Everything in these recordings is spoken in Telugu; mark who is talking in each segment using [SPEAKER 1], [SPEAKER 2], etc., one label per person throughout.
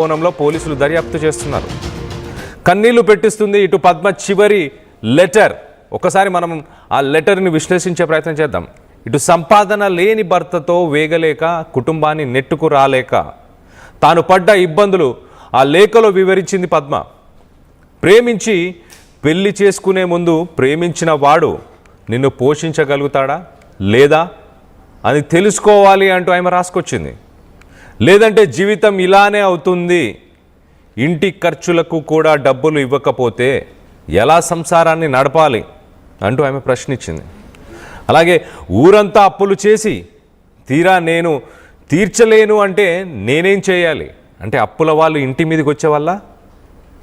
[SPEAKER 1] కోణంలో పోలీసులు దర్యాప్తు చేస్తున్నారు. కన్నీళ్లు పెట్టిస్తుంది ఇటు పద్మ చివరి లెటర్. ఒకసారి మనం ఆ లెటర్ని విశ్లేషించే ప్రయత్నం చేద్దాం. ఇటు సంపాదన లేని భర్తతో వేగలేక, కుటుంబాన్ని నెట్టుకు రాలేక తాను పడ్డ ఇబ్బందులు ఆ లేఖలో వివరించింది పద్మ. ప్రేమించి పెళ్లి చేసుకునే ముందు ప్రేమించిన వాడు నిన్ను పోషించగలుగుతాడా లేదా అని తెలుసుకోవాలి అంటూ ఆమె రాసుకొచ్చింది. లేదంటే జీవితం ఇలానే అవుతుంది, ఇంటి ఖర్చులకు కూడా డబ్బులు ఇవ్వకపోతే ఎలా సంసారాన్ని నడపాలి అంటూ ఆమె ప్రశ్నించింది. అలాగే ఊరంతా అప్పులు చేసి తీరా నేను తీర్చలేను అంటే నేనేం చేయాలి అంటే అప్పుల వాళ్ళు ఇంటి మీదకి వచ్చే వల్ల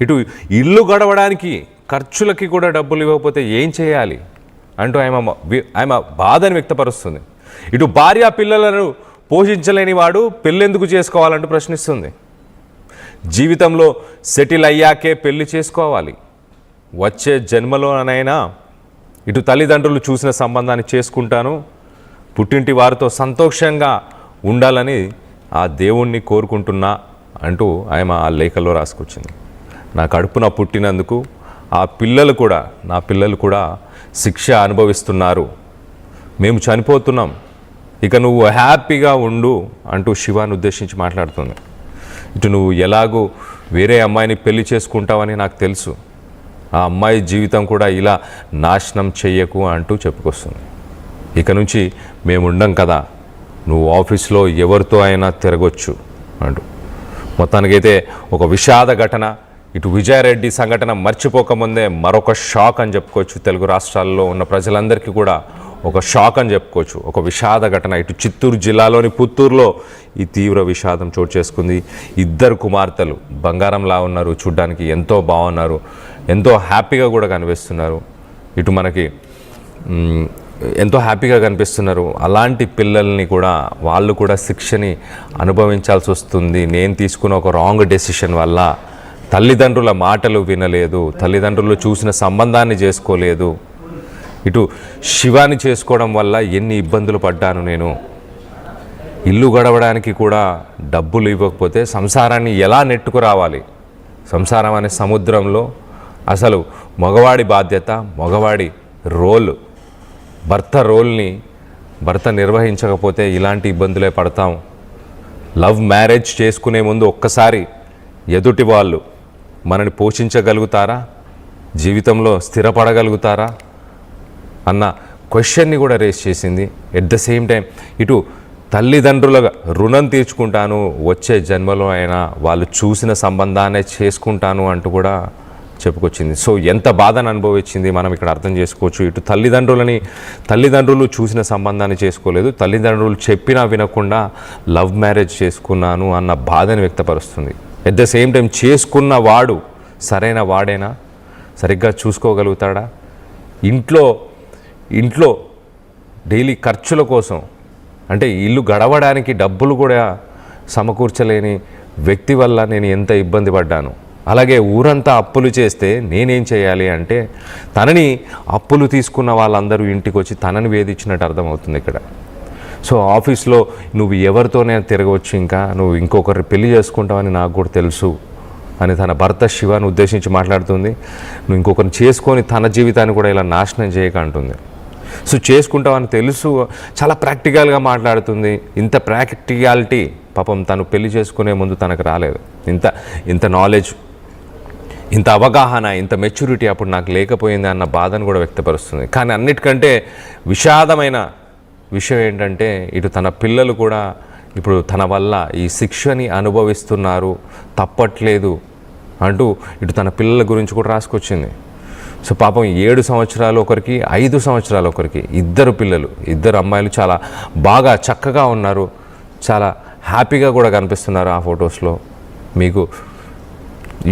[SPEAKER 1] ఇటు ఇల్లు గడవడానికి ఖర్చులకి కూడా డబ్బులు ఇవ్వకపోతే ఏం చేయాలి అంటూ ఆమె బాధను వ్యక్తపరుస్తుంది. ఇటు భార్య పిల్లలను పోషించలేని వాడు పెళ్ళెందుకు చేసుకోవాలంటూ ప్రశ్నిస్తుంది. జీవితంలో సెటిల్ అయ్యాకే పెళ్లి చేసుకోవాలి, వచ్చే జన్మలోనైనా ఇటు తల్లిదండ్రులు చూసిన సంబంధాన్ని చేసుకుంటాను, పుట్టింటి వారితో సంతోషంగా ఉండాలని ఆ దేవుణ్ణి కోరుకుంటున్నా అంటూ ఆమె ఆ లేఖలో రాసుకొచ్చింది. నా కడుపున పుట్టినందుకు ఆ పిల్లలు కూడా, నా పిల్లలు కూడా శిక్ష అనుభవిస్తున్నారు, మేము చనిపోతున్నాం, ఇక నువ్వు హ్యాపీగా ఉండు అంటూ శివాన్ని ఉద్దేశించి మాట్లాడుతుంది. ఇటు నువ్వు ఎలాగూ వేరే అమ్మాయిని పెళ్లి చేసుకుంటావని నాకు తెలుసు, ఆ అమ్మాయి జీవితం కూడా ఇలా నాశనం చెయ్యకు అంటూ చెప్పుకొస్తుంది. ఇక నుంచి మేము ఉండం కదా, నువ్వు ఆఫీస్లో ఎవరితో అయినా తిరగొచ్చు అంటూ. మొత్తానికైతే ఒక విషాద ఘటన. ఇటు విజయారెడ్డి సంఘటన మర్చిపోకముందే మరొక షాక్ అని చెప్పుకోవచ్చు. తెలుగు రాష్ట్రాల్లో ఉన్న ప్రజలందరికీ కూడా ఒక షాక్ అని చెప్పుకోవచ్చు, ఒక విషాద ఘటన. ఇటు చిత్తూరు జిల్లాలోని పుత్తూరులో ఈ తీవ్ర విషాదం చోటు చేసుకుంది. ఇద్దరు కుమార్తెలు బంగారంలా ఉన్నారు, చూడ్డానికి ఎంతో బాగున్నారు, ఎంతో హ్యాపీగా కూడా కనిపిస్తున్నారు. ఇటు మనకి ఎంతో హ్యాపీగా కనిపిస్తున్నారు. అలాంటి పిల్లల్ని కూడా వాళ్ళు కూడా శిక్షని అనుభవించాల్సి వస్తుంది. నేను తీసుకున్న ఒక రాంగ్ డెసిషన్ వల్ల తల్లిదండ్రుల మాటలు వినలేదు, తల్లిదండ్రులు చూసిన సంబంధాన్ని చేసుకోలేదు, ఇటు శివాని చేసుకోవడం వల్ల ఎన్ని ఇబ్బందులు పడ్డాను నేను, ఇల్లు గడవడానికి కూడా డబ్బులు ఇవ్వకపోతే సంసారాన్ని ఎలా నెట్టుకు రావాలి, సంసారం అనే సముద్రంలో అసలు మగవాడి బాధ్యత, మగవాడి రోల్, భర్త రోల్ని భర్త నిర్వహించకపోతే ఇలాంటి ఇబ్బందులే పడతాం. లవ్ మ్యారేజ్ చేసుకునే ముందు ఒక్కసారి ఎదుటి వాళ్ళు మనని పోషించగలుగుతారా, జీవితంలో స్థిరపడగలుగుతారా అన్న క్వశ్చన్ని కూడా రేస్ చేసింది. ఎట్ ద సేమ్ టైం ఇటు తల్లిదండ్రుల రుణం తీర్చుకుంటాను, వచ్చే జన్మలో అయినా వాళ్ళు చూసిన సంబంధాన్ని చేసుకుంటాను అంటూ కూడా చెప్పుకొచ్చింది. సో ఎంత బాధను అనుభవించింది మనం ఇక్కడ అర్థం చేసుకోవచ్చు. ఇటు తల్లిదండ్రులు చూసిన సంబంధాన్ని చేసుకోలేదు, తల్లిదండ్రులు చెప్పినా వినకుండా లవ్ మ్యారేజ్ చేసుకున్నాను అన్న బాధను వ్యక్తపరుస్తుంది. ఎట్ ద సేమ్ టైం చేసుకున్న వాడు సరైన వాడేనా, సరిగ్గా చూసుకోగలుగుతాడా, ఇంట్లో డైలీ ఖర్చుల కోసం అంటే ఇల్లు గడవడానికి డబ్బులు కూడా సమకూర్చలేని వ్యక్తి వల్ల నేను ఎంత ఇబ్బంది పడ్డాను. అలాగే ఊరంతా అప్పులు చేస్తే నేనేం చేయాలి అంటే తనని అప్పులు తీసుకున్న వాళ్ళందరూ ఇంటికి వచ్చి తనని వేధించినట్టు అర్థమవుతుంది ఇక్కడ. సో ఆఫీస్లో నువ్వు ఎవరితోనే తిరగవచ్చు, ఇంకా నువ్వు ఇంకొకరిని పెళ్లి చేసుకుంటావని నాకు కూడా తెలుసు అని తన భర్త శివాని ఉద్దేశించి మాట్లాడుతుంది. నువ్వు ఇంకొకరిని చేసుకొని తన జీవితాన్ని కూడా ఇలా నాశనం చేయక అంటుంది. సో చేసుకుంటావని తెలుసు, చాలా ప్రాక్టికల్గా మాట్లాడుతుంది. ఇంత ప్రాక్టికాలిటీ పాపం తను పెళ్లి చేసుకునే ముందు తనకు రాలేదు. ఇంత నాలెడ్జ్, ఇంత అవగాహన, ఇంత మెచ్యూరిటీ అప్పుడు నాకు లేకపోయింది అన్న బాధను కూడా వ్యక్తపరుస్తుంది. కానీ అన్నిటికంటే విషాదమైన విషయం ఏంటంటే ఇటు తన పిల్లలు కూడా ఇప్పుడు తన వల్ల ఈ శిక్షని అనుభవిస్తున్నారు, తప్పట్లేదు అంటూ ఇటు తన పిల్లల గురించి కూడా రాసుకొచ్చింది. సో పాపం 7 సంవత్సరాలు ఒకరికి, 5 సంవత్సరాలు ఒకరికి, ఇద్దరు పిల్లలు, ఇద్దరు అమ్మాయిలు చాలా బాగా చక్కగా ఉన్నారు, చాలా హ్యాపీగా కూడా కనిపిస్తున్నారు ఆ ఫొటోస్లో. మీకు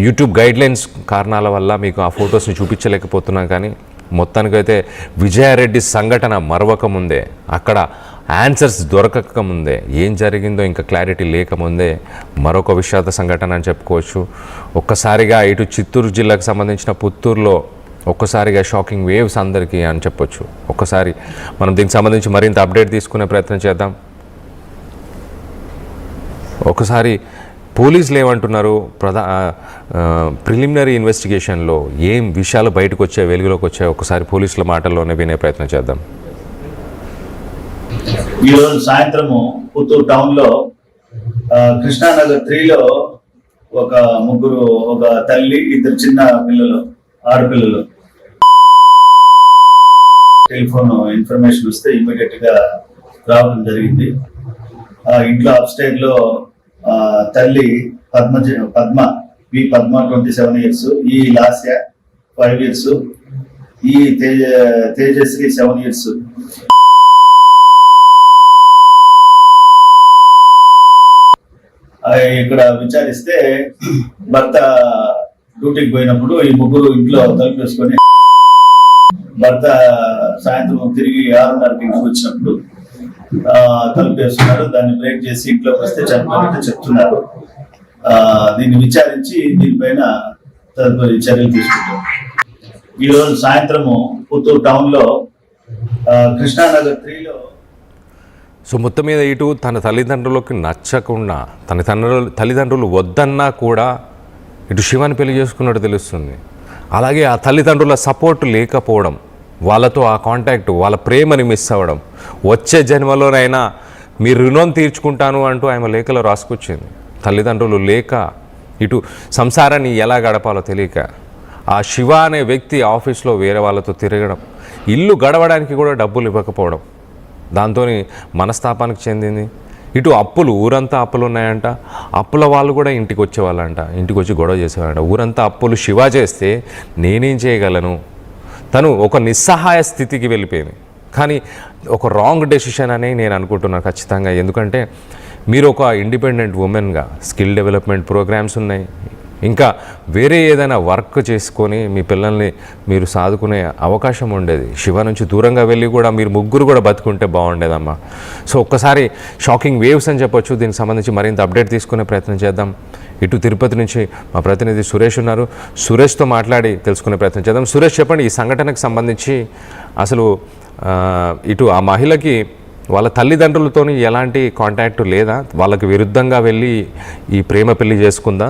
[SPEAKER 1] యూట్యూబ్ గైడ్లైన్స్ కారణాల వల్ల మీకు ఆ ఫొటోస్ని చూపించలేకపోతున్నాం. కానీ మొత్తానికైతే విజయారెడ్డి సంఘటన మరవకముందే, అక్కడ ఆన్సర్స్ దొరకకముందే, ఏం జరిగిందో ఇంకా క్లారిటీ లేకముందే మరొక విషాద సంఘటన అని చెప్పుకోవచ్చు. ఒక్కసారిగా ఇటు చిత్తూరు జిల్లాకు సంబంధించిన పుత్తూరులో ఒక్కసారిగా షాకింగ్ వేవ్స్ అందరికీ అని చెప్పొచ్చు. ఒక్కసారి మనం దీనికి సంబంధించి మరింత అప్డేట్ తీసుకునే ప్రయత్నం చేద్దాం. ఒకసారి పోలీసులు ఏమంటున్నారు? ప్రిలిమినరీ ఇన్వెస్టిగేషన్లో ఏం విషయాలు బయటకు వచ్చాయి, వెలుగులోకి వచ్చాయి? ఒకసారి పోలీసుల మాటల్లోనే వినే ప్రయత్నం చేద్దాం.
[SPEAKER 2] ఈరోజు సాయంత్రము పుత్తూరు టౌన్లో కృష్ణానగర్ 3లో ఒక ముగ్గురు, ఒక తల్లి, ఇద్దరు చిన్న పిల్లలు, ఆడపిల్లలు టెలిఫోన్ ఇన్ఫర్మేషన్ వస్తే ఇమీడియట్ గా రావడం జరిగింది. ఇంట్లో అప్స్టైర్ లో తల్లి పద్మ 27 years, ఈ లాస్య 5 years, ఈ తేజశ్రీ 7 years. ఇక్కడ విచారిస్తే భర్త డ్యూటీకి పోయినప్పుడు ఈ ముగ్గురు ఇంట్లో తలుపు వేసుకొని, భర్త సాయంత్రం తిరిగి 6:30కి ఇంటికి వచ్చినప్పుడు తలుపు వేస్తున్నారు. దాన్ని బ్రేక్ చేసి ఇంట్లోకి వస్తే చనిపోయినట్టు చెప్తున్నారు. దీన్ని విచారించి దీనిపైన తదుపరి చర్యలు తీసుకుంటారు. ఈరోజు సాయంత్రము పుత్తూరు టౌన్లో కృష్ణానగర్ 3లో
[SPEAKER 1] సో మొత్తం మీద ఇటు తన తల్లిదండ్రులకు నచ్చకుండా, తన తల్లిదండ్రులు వద్దన్నా కూడా ఇటు శివాని పెళ్లి చేసుకున్నట్టు తెలుస్తుంది. అలాగే ఆ తల్లిదండ్రుల సపోర్ట్ లేకపోవడం, వాళ్ళతో ఆ కాంటాక్ట్, వాళ్ళ ప్రేమని మిస్ అవ్వడం, వచ్చే జన్మలోనైనా మీ రుణం తీర్చుకుంటాను అంటూ ఆమె లేఖలో రాసుకొచ్చింది. తల్లిదండ్రులు లేక ఇటు సంసారాన్ని ఎలా గడపాలో తెలియక ఆ శివ అనే వ్యక్తి ఆఫీస్లో వేరే వాళ్ళతో తిరగడం, ఇల్లు గడవడానికి కూడా డబ్బులు ఇవ్వకపోవడం, దాంతో మనస్తాపానికి చెందింది. ఇటు అప్పులు, ఊరంతా అప్పులు ఉన్నాయంట. అప్పుల వాళ్ళు కూడా ఇంటికి వచ్చేవాళ్ళంట, ఇంటికి వచ్చి గొడవ చేసేవాళ్ళంట. ఊరంతా అప్పులు శివ చేస్తే నేనేం చేయగలను? తను ఒక నిస్సహాయ స్థితికి వెళ్ళిపోయింది. కానీ ఒక రాంగ్ డెసిషన్ అని నేను అనుకుంటున్నాను ఖచ్చితంగా. ఎందుకంటే మీరు ఒక ఇండిపెండెంట్ ఉమెన్గా స్కిల్ డెవలప్మెంట్ ప్రోగ్రామ్స్ ఉన్నాయి, ఇంకా వేరే ఏదైనా వర్క్ చేసుకొని మీ పిల్లల్ని మీరు సాదుకునే అవకాశం ఉండేది. శివ నుంచి దూరంగా వెళ్ళి కూడా మీరు ముగ్గురు కూడా బతుకుంటే బాగుండేదమ్మా. సో ఒక్కసారి షాకింగ్ వేవ్స్ అని చెప్పొచ్చు. దీనికి సంబంధించి మరింత అప్డేట్ తీసుకునే ప్రయత్నం చేద్దాం. ఇటు తిరుపతి నుంచి మా ప్రతినిధి సురేష్ ఉన్నారు. సురేష్తో మాట్లాడి తెలుసుకునే ప్రయత్నం చేద్దాం. సురేష్, చెప్పండి, ఈ సంఘటనకు సంబంధించి అసలు ఇటు ఆ మహిళకి వాళ్ళ తల్లిదండ్రులతో ఎలాంటి కాంటాక్ట్ లేదా? వాళ్ళకి విరుద్ధంగా వెళ్ళి ఈ ప్రేమ పెళ్లి చేసుకుందా?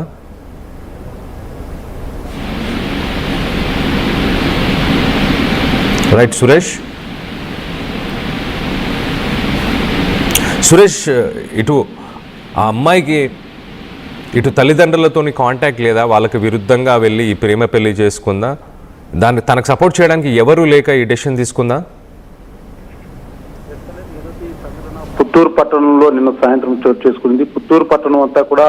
[SPEAKER 1] రైట్ సురేష్. ఇటు ఆ అమ్మాయికి ఇటు తల్లిదండ్రులతో కాంటాక్ట్ లేదా? వాళ్ళకి విరుద్ధంగా వెళ్ళి ఈ ప్రేమ పెళ్లి చేసుకుందా? దాన్ని తనకు సపోర్ట్ చేయడానికి ఎవరు లేక ఈ డెసిషన్ తీసుకుందా?
[SPEAKER 3] పుత్తూరు పట్టణంలో నిన్న సాయంత్రం చోటు చేసుకుంది. పుత్తూరు పట్టణం అంతా కూడా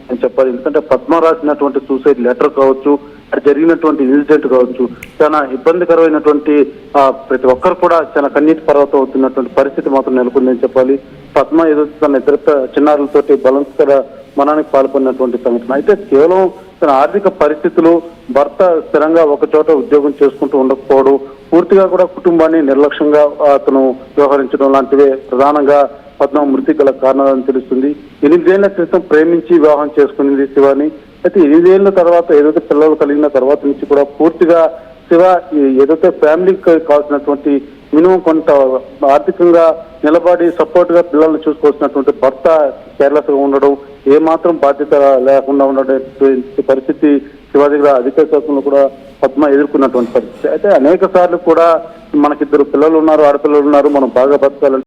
[SPEAKER 3] అని చెప్పాలి. ఎందుకంటే పద్మ రాసినటువంటి సూసైడ్ లెటర్ కావచ్చు, అది జరిగినటువంటి ఇన్సిడెంట్ కావచ్చు, చాలా ఇబ్బందికరమైనటువంటి ప్రతి ఒక్కరు కూడా చాలా కన్నీటి పర్వతం అవుతున్నటువంటి పరిస్థితి మాత్రం నెలకొందని చెప్పాలి. పద్మ ఏదో తన ఇతర చిన్నారులతోటి బలవంతకర మరణానికి పాల్పడినటువంటి సంఘటన. అయితే కేవలం తన ఆర్థిక పరిస్థితులు, భర్త స్థిరంగా ఒక చోట ఉద్యోగం చేసుకుంటూ ఉండకపోవడం, పూర్తిగా కూడా కుటుంబాన్ని నిర్లక్ష్యంగా అతను వ్యవహరించడం లాంటివే ప్రధానంగా పద్మ మృతి గల కారణాలని తెలుస్తుంది. 8 ఏళ్ల క్రితం ప్రేమించి వివాహం చేసుకునేది శివాని. అయితే 8 ఏళ్ల తర్వాత ఏదైతే పిల్లలు కలిగిన తర్వాత నుంచి కూడా పూర్తిగా శివ ఏదైతే ఫ్యామిలీకి కావాల్సినటువంటి మినిమం కొంత ఆర్థికంగా నిలబడి సపోర్ట్ గా పిల్లల్ని చూసుకోవాల్సినటువంటి భర్త కేర్లెస్ గా ఉండడం, ఏమాత్రం బాధ్యత లేకుండా ఉండేటువంటి పరిస్థితి శివ దగ్గర అధిక శాతంలో కూడా పద్మ ఎదుర్కొన్నటువంటి పరిస్థితి. అయితే అనేక సార్లు కూడా మనకిద్దరు పిల్లలు ఉన్నారు, ఆడపిల్లలు ఉన్నారు, మనం బాగా బతకాలంటే